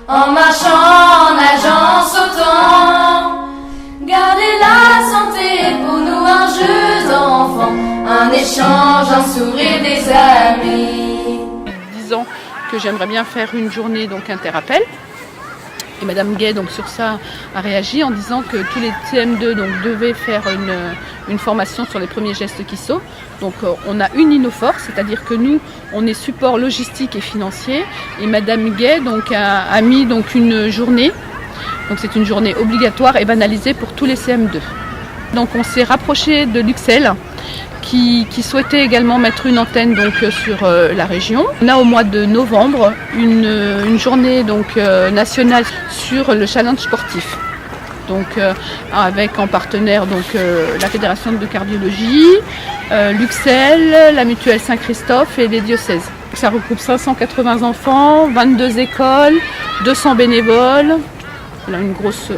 en marchant, en nageant, sautant. Garder la santé pour nous un jeu d'enfant, un échange, un sourire des amis. 10 ans que j'aimerais bien faire une journée donc interappel. Et Madame Gay donc sur ça a réagi en disant que tous les CM2 donc devaient faire une formation sur les premiers gestes qui sauvent. Donc on a une Innoforce, c'est-à-dire que nous on est support logistique et financier, et Madame Gay donc a mis donc une journée. Donc c'est une journée obligatoire et banalisée pour tous les CM2. Donc on s'est rapproché de Luxel qui souhaitait également mettre une antenne donc sur la région. On a au mois de novembre une journée donc nationale sur le challenge sportif. Donc avec en partenaire donc la Fédération de cardiologie, Luxel, la Mutuelle Saint-Christophe et les diocèses. Ça regroupe 580 enfants, 22 écoles, 200 bénévoles. Voilà, une grosse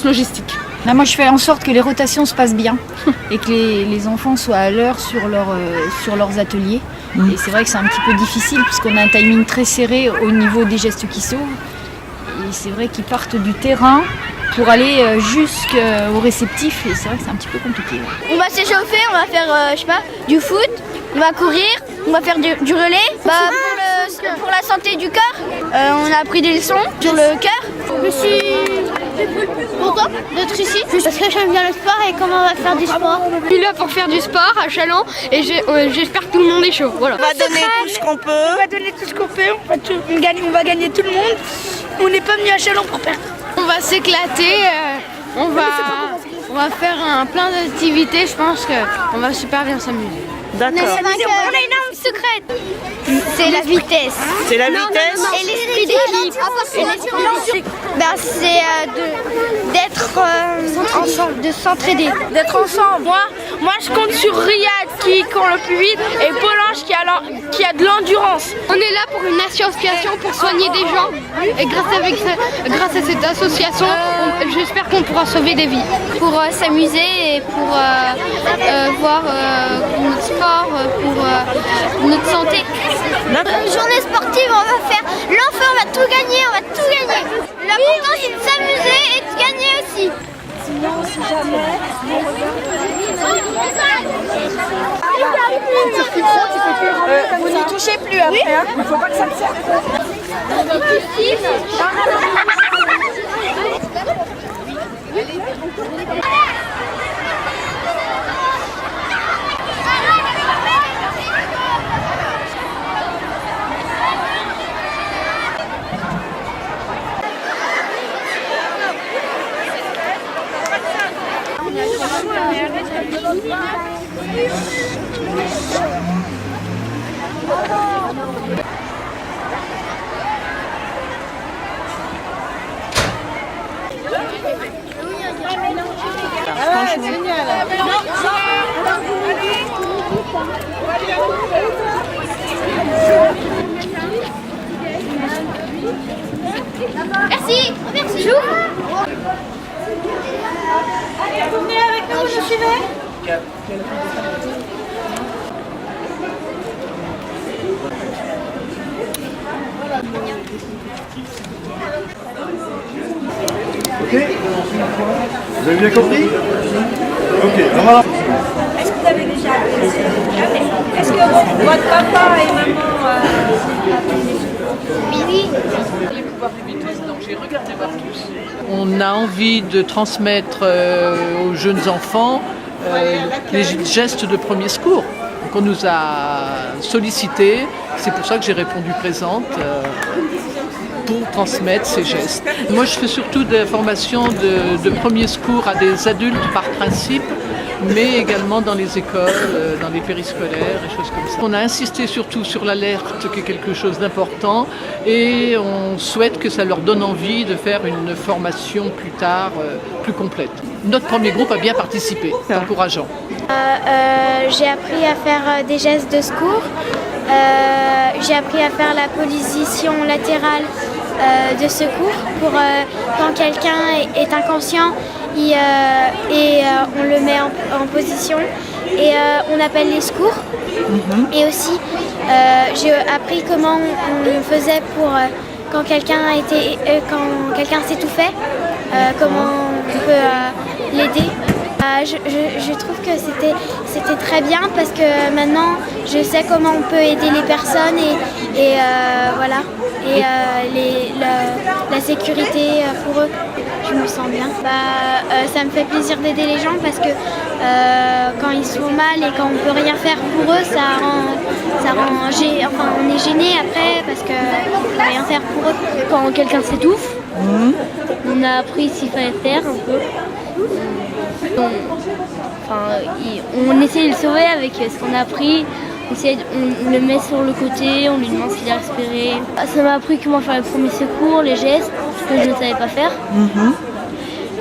logistique. Là, moi, je fais en sorte que les rotations se passent bien et que les enfants soient à l'heure sur leurs ateliers. Et c'est vrai que c'est un petit peu difficile puisqu'on a un timing très serré au niveau des gestes qui sauvent. Et c'est vrai qu'ils partent du terrain pour aller jusqu'au réceptif et c'est vrai que c'est un petit peu compliqué. On va s'échauffer, on va faire du foot, on va courir, on va faire du relais. Pour la santé du corps, on a appris des leçons sur le cœur. Je suis content d'être ici parce que j'aime bien le sport et comment on va faire du sport. Je suis là pour faire du sport à Châlons et j'espère que tout le monde est chaud. Voilà. On va donner tout ce qu'on peut. On va donner tout ce qu'on peut, on va gagner tout le monde. On n'est pas venu à Châlons pour perdre. On va s'éclater, on va faire plein d'activités, je pense qu'on va super bien s'amuser. D'accord. On a une arme secrète. C'est la vitesse. C'est la vitesse. Et l'esprit d'équipe. C'est d'être ensemble, de s'entraider. D'être ensemble. Moi, je compte sur Riyad qui court le plus vite et Paulange qui a de l'endurance. On est là pour une association pour soigner des gens. Et grâce à cette association, j'espère qu'on pourra sauver des vies. Pour s'amuser et pour voir notre sport, pour notre santé. Une journée sportive, on va faire l'enfant, on va tout gagner, L'important c'est de s'amuser et de gagner aussi. Sinon, si jamais... vous n'y touchez plus après, hein. Il ne faut pas que ça me serve. C'est génial. Merci. Allez, vous venez avec nous, je suivez. Ok. Vous avez bien compris? Ok, on va. Est-ce que vous avez déjà apprécié? Est-ce que votre papa et maman Oui. Les pouvoirs publics, donc j'ai regardé voir tous. On a envie de transmettre aux jeunes enfants les gestes de premier secours. Donc on nous a sollicités, c'est pour ça que j'ai répondu présente. Pour transmettre ces gestes. Moi, je fais surtout des formations de premier secours à des adultes par principe, mais également dans les écoles, dans les périscolaires et choses comme ça. On a insisté surtout sur l'alerte, qui est quelque chose d'important, et on souhaite que ça leur donne envie de faire une formation plus tard, plus complète. Notre premier groupe a bien participé, c'est encourageant. J'ai appris à faire des gestes de secours. J'ai appris à faire la position latérale de secours pour quand quelqu'un est inconscient on le met en position et on appelle les secours. Et aussi j'ai appris comment on faisait pour quand quelqu'un s'étouffait, comment on peut l'aider. Je trouve que c'était très bien parce que maintenant je sais comment on peut aider les personnes et voilà, et la sécurité pour eux. Je me sens bien. Ça me fait plaisir d'aider les gens parce que quand ils sont mal et quand on peut rien faire pour eux, on est gêné après parce qu'on ne peut rien faire pour eux. Quand quelqu'un s'étouffe, on a appris s'il fallait faire un peu. On essaie de le sauver avec ce qu'on a appris. On le met sur le côté, on lui demande s'il a respiré. Ça m'a appris comment faire les premiers secours, les gestes, ce que je ne savais pas faire.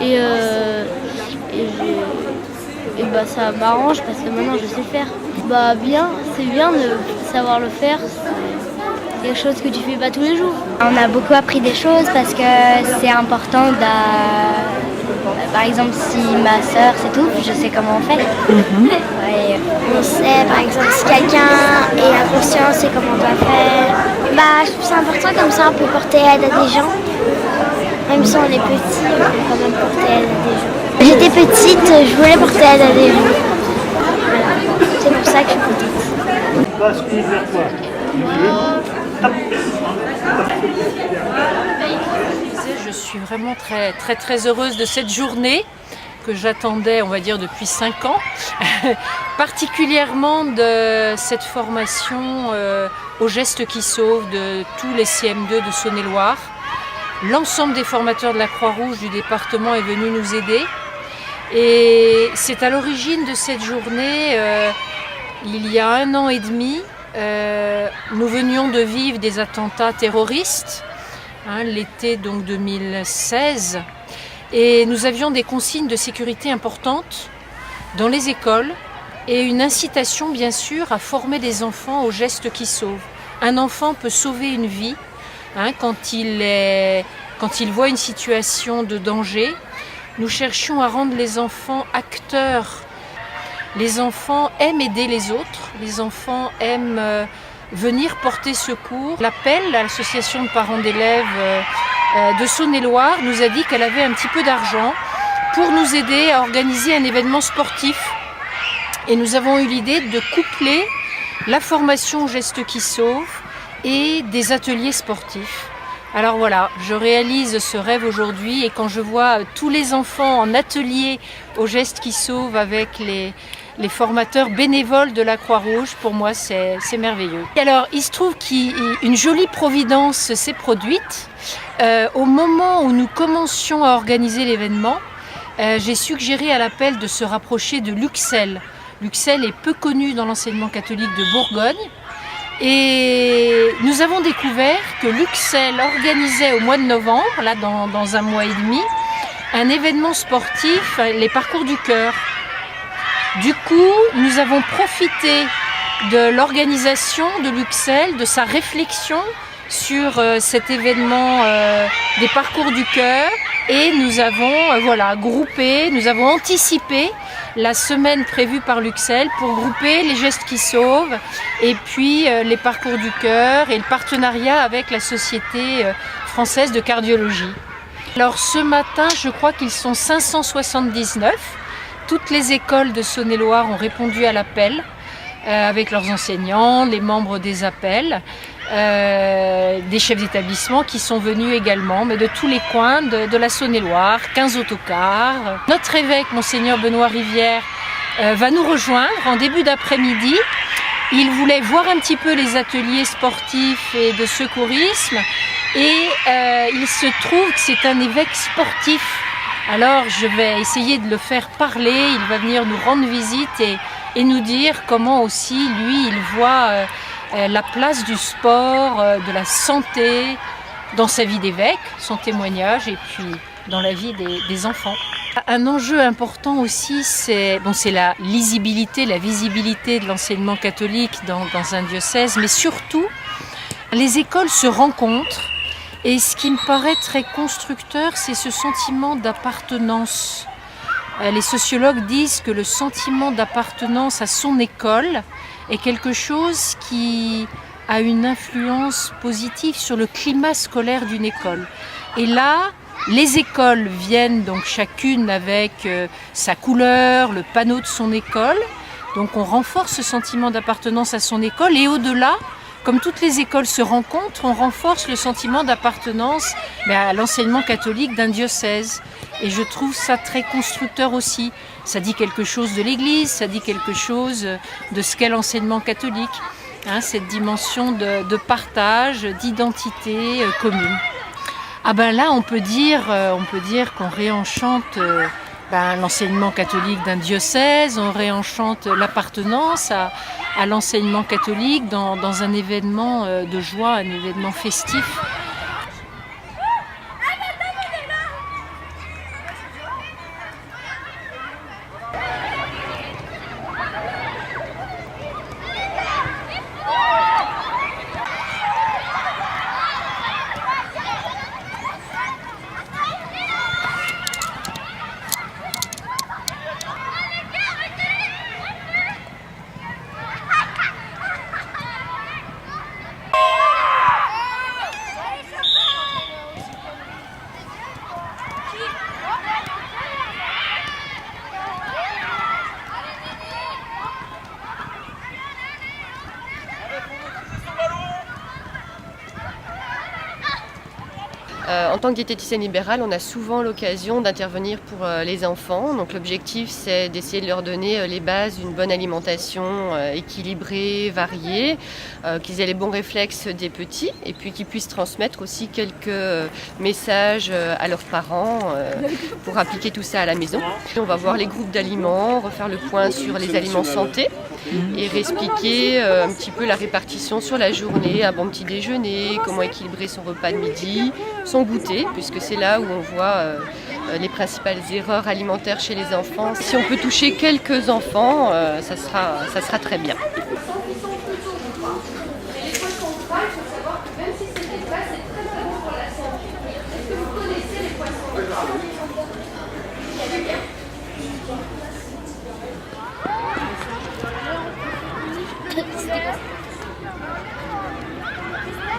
Et ça m'arrange parce que maintenant je sais le faire. C'est bien de savoir le faire. C'est quelque chose que tu fais pas tous les jours. On a beaucoup appris des choses parce que c'est important par exemple, si ma soeur s'étouffe, je sais comment on fait. Ouais, on sait, par exemple, si quelqu'un est inconscient, c'est comment on doit faire. Je trouve ça important, comme ça on peut porter aide à des gens. Même si on est petit, on peut quand même porter aide à des gens. J'étais petite, je voulais porter aide à des gens. Voilà. C'est pour ça que je suis contente. Passe vers toi. Je suis vraiment très, très, très heureuse de cette journée que j'attendais, on va dire, depuis 5 ans. Particulièrement de cette formation aux gestes qui sauvent de tous les CM2 de Saône-et-Loire. L'ensemble des formateurs de la Croix-Rouge du département est venu nous aider. Et c'est à l'origine de cette journée, il y a 1 an et demi, nous venions de vivre des attentats terroristes, l'été donc 2016, et nous avions des consignes de sécurité importantes dans les écoles et une incitation bien sûr à former des enfants aux gestes qui sauvent. Un enfant peut sauver une vie quand il voit une situation de danger. Nous cherchions à rendre les enfants acteurs. Les enfants aiment aider les autres, les enfants aiment venir porter secours. L'appel à l'association de parents d'élèves de Saône-et-Loire nous a dit qu'elle avait un petit peu d'argent pour nous aider à organiser un événement sportif. Et nous avons eu l'idée de coupler la formation aux gestes qui sauvent et des ateliers sportifs. Alors voilà, je réalise ce rêve aujourd'hui et quand je vois tous les enfants en atelier aux gestes qui sauvent avec les formateurs bénévoles de la Croix-Rouge, pour moi c'est merveilleux. Et alors il se trouve qu'une jolie providence s'est produite. Au moment où nous commencions à organiser l'événement, j'ai suggéré à l'appel de se rapprocher de l'Uxel. L'Uxel est peu connu dans l'enseignement catholique de Bourgogne. Et nous avons découvert que l'Uxel organisait au mois de novembre, là dans 1 mois et demi, un événement sportif, les parcours du cœur. Du coup, nous avons profité de l'organisation de l'Uxel, de sa réflexion sur cet événement des parcours du cœur et nous avons groupé, nous avons anticipé la semaine prévue par l'Uxel pour grouper les gestes qui sauvent et puis les parcours du cœur et le partenariat avec la Société française de cardiologie. Alors ce matin, je crois qu'ils sont 579. Toutes les écoles de Saône-et-Loire ont répondu à l'appel avec leurs enseignants, les membres des appels, des chefs d'établissement qui sont venus également, mais de tous les coins de la Saône-et-Loire, 15 autocars. Notre évêque, Monseigneur Benoît Rivière, va nous rejoindre en début d'après-midi. Il voulait voir un petit peu les ateliers sportifs et de secourisme et il se trouve que c'est un évêque sportif. Alors je vais essayer de le faire parler, il va venir nous rendre visite et nous dire comment aussi lui il voit la place du sport, de la santé dans sa vie d'évêque, son témoignage et puis dans la vie des enfants. Un enjeu important aussi, c'est la lisibilité, la visibilité de l'enseignement catholique dans un diocèse, mais surtout les écoles se rencontrent. Et ce qui me paraît très constructeur, c'est ce sentiment d'appartenance. Les sociologues disent que le sentiment d'appartenance à son école est quelque chose qui a une influence positive sur le climat scolaire d'une école. Et là, les écoles viennent donc chacune avec sa couleur, le panneau de son école. Donc on renforce ce sentiment d'appartenance à son école et au-delà, comme toutes les écoles se rencontrent, on renforce le sentiment d'appartenance à l'enseignement catholique d'un diocèse. Et je trouve ça très constructeur aussi. Ça dit quelque chose de l'Église, ça dit quelque chose de ce qu'est l'enseignement catholique. Cette dimension de partage, d'identité commune. Ah ben là, on peut dire qu'on réenchante l'enseignement catholique d'un diocèse, on réenchante l'appartenance à l'enseignement catholique dans un événement de joie, un événement festif. En tant que diététicienne libérale, on a souvent l'occasion d'intervenir pour les enfants. Donc l'objectif, c'est d'essayer de leur donner les bases d'une bonne alimentation équilibrée, variée, qu'ils aient les bons réflexes des petits et puis qu'ils puissent transmettre aussi quelques messages à leurs parents pour appliquer tout ça à la maison. On va voir les groupes d'aliments, refaire le point sur les aliments santé et réexpliquer un petit peu la répartition sur la journée, un bon petit déjeuner, comment équilibrer son repas de midi, son goûter, puisque c'est là où on voit les principales erreurs alimentaires chez les enfants. Si on peut toucher quelques enfants, ça sera très bien.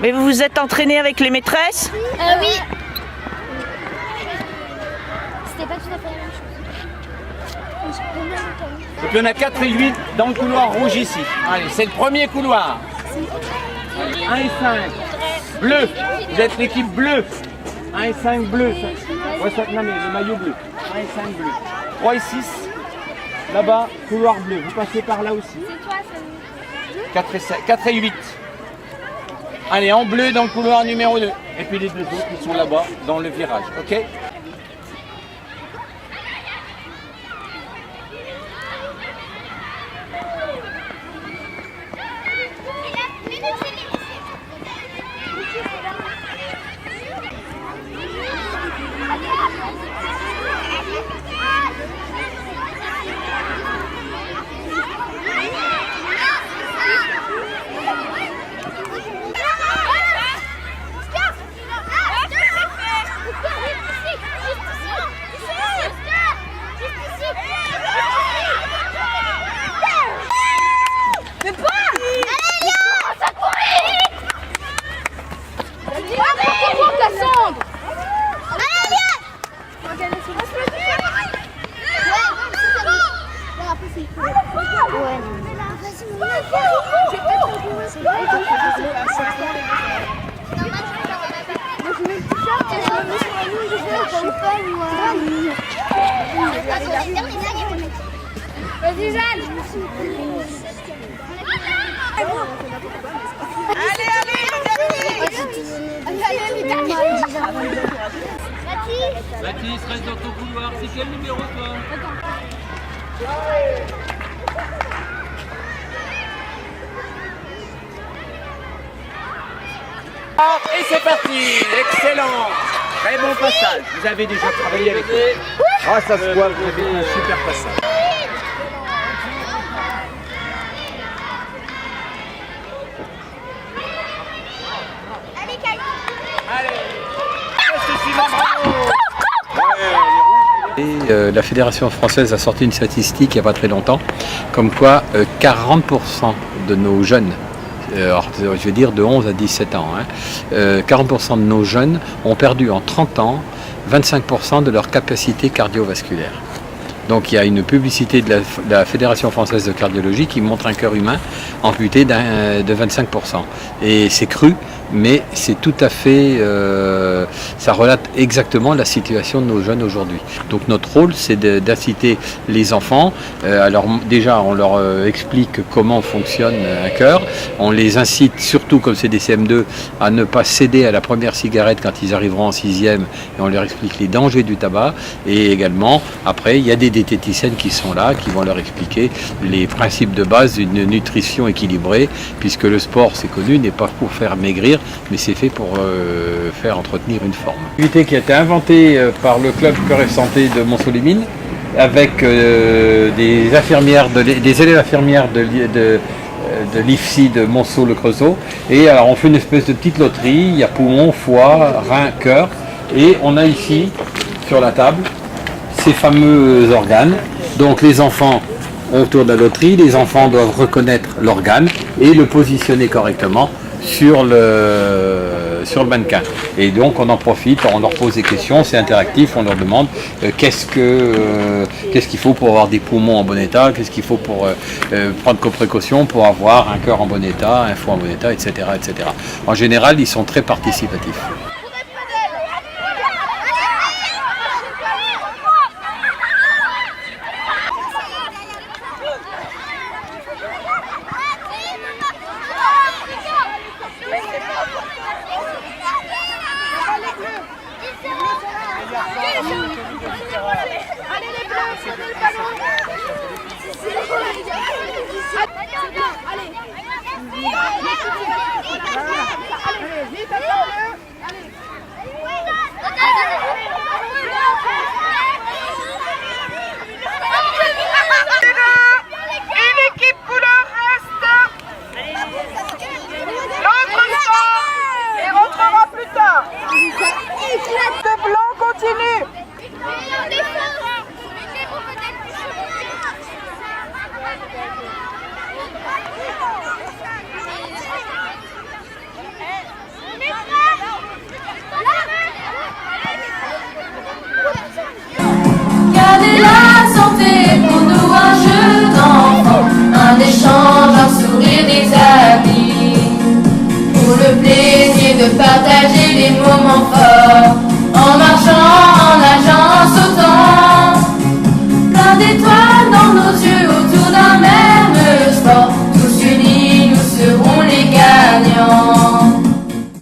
Mais vous vous êtes entraîné avec les maîtresses ? Oui. C'était pas tout à fait la même chose. Et puis on a 4 et 8 dans le couloir rouge ici. Allez, c'est le premier couloir. Allez, 1 et 5. Bleu. Vous êtes l'équipe bleue. 1 et 5 bleu. Ouais, non mais le maillot bleu. 1 et 5 bleu. 3 et 6. Là-bas, couloir bleu. Vous passez par là aussi. C'est toi, ça. 4 et 8. Allez, en bleu dans le couloir numéro 2. Et puis les deux autres qui sont là-bas dans le virage. Ok ? Vas-y, Jeanne. Baptiste, reste dans ton couloir. C'est quel numéro toi? Et c'est parti. Excellent. Très bon passage. Vous avez déjà travaillé avec eux. Ah, ça se voit, vous avez un super passage. Et la Fédération française a sorti une statistique il n'y a pas très longtemps, comme quoi 40% de nos jeunes je vais dire de 11 à 17 ans. 40% de nos jeunes ont perdu en 30 ans 25% de leur capacité cardiovasculaire. Donc il y a une publicité de la Fédération française de cardiologie qui montre un cœur humain amputé de 25%. Et c'est cru, mais c'est tout à fait, ça relate exactement la situation de nos jeunes aujourd'hui. Donc notre rôle, c'est d'inciter les enfants. Alors déjà, on leur explique comment fonctionne un cœur. On les incite, surtout comme c'est des CM2, à ne pas céder à la première cigarette quand ils arriveront en 6e. Et on leur explique les dangers du tabac. Et également, après, il y a des diététiciennes qui sont là, qui vont leur expliquer les principes de base d'une nutrition équilibrée, puisque le sport, c'est connu, n'est pas pour faire maigrir, mais c'est fait pour faire entretenir une forme. Une activité qui a été inventée par le club Cœur et Santé de Montceau-les-Mines, avec des élèves infirmières de l'IFSI de Monceau-le-Creusot. Et alors on fait une espèce de petite loterie, il y a poumon, foie, rein, cœur, et on a ici, sur la table, ces fameux organes. Donc les enfants autour de la loterie, les enfants doivent reconnaître l'organe et le positionner correctement sur le mannequin. Et donc on en profite, on leur pose des questions, c'est interactif, on leur demande qu'est-ce qu'il faut pour avoir des poumons en bon état, qu'est-ce qu'il faut pour prendre comme précaution pour avoir un cœur en bon état, un foie en bon état, etc., etc. En général, ils sont très participatifs.